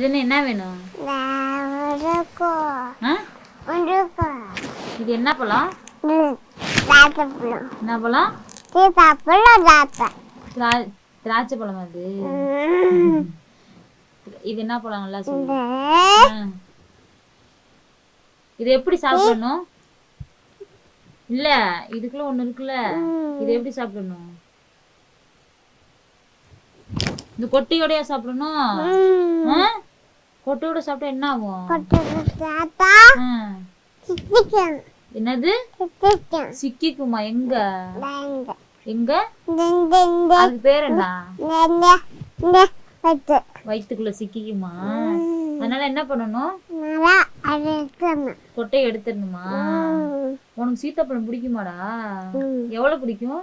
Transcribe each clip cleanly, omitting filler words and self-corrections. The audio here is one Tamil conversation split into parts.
இதுன்னு என்ன வேணும்? இது என்ன பழம்? என்ன பழம்? திராட்சை பழம். அது இது என்ன பழம்? நல்லா சொல்லு. இது எப்படி சாப்பிடணும்? இல்ல, இதுக்குள்ள ஒண்ணு இருக்குல்ல, இது எப்படி சாப்பிடணும்? இந்த கொட்டையோடயா சாப்பிடணும்? கொட்டையோட சாப்பிட்டா என்ன ஆகும்? என்னது சிக்கிக்குமா? எங்க எங்க? அதுக்கு பேர் என்ன? வயிற்றுக்குள்ள சிக்கிக்குமா? அதனால என்ன பண்ணணும்? கொட்டையை எடுத்துடணுமா? உனக்கு சீத்தாப்பழம் பிடிக்குமாடா? எவ்வளவு பிடிக்கும்?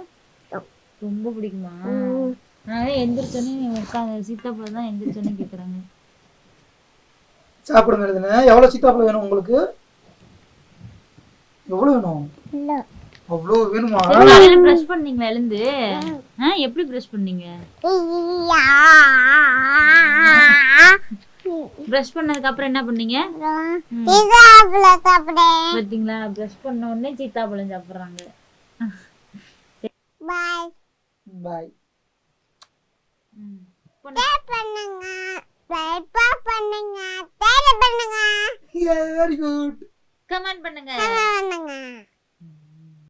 ரொம்ப பிடிக்குமா? நான் எந்திரிச்சோன்னே உட்காந்து சீத்தாப்பழம் தான் எந்திரிச்சோன்னே கேட்குறாங்க. சாப்பிடுங்க. எழுதுன எவ்வளோ சீத்தாப்பழம் வேணும் உங்களுக்கு? எவ்வளோ வேணும்? அவ்வளோ வேணுமா? காலையில பிரஷ் பண்ணீங்களா எழுந்து? எப்படி பிரஷ் பண்ணீங்க? பிரஷ் பண்ணதுக்கு அப்புறம் என்ன பண்ணீங்க? பாத்தீங்களா, பிரஷ் பண்ண உடனே சீத்தாப்பழம் சாப்பிடுறாங்க. பாய் பாய். பண்ணுங்க, வெரி குட். கமெண்ட் பண்ணுங்க.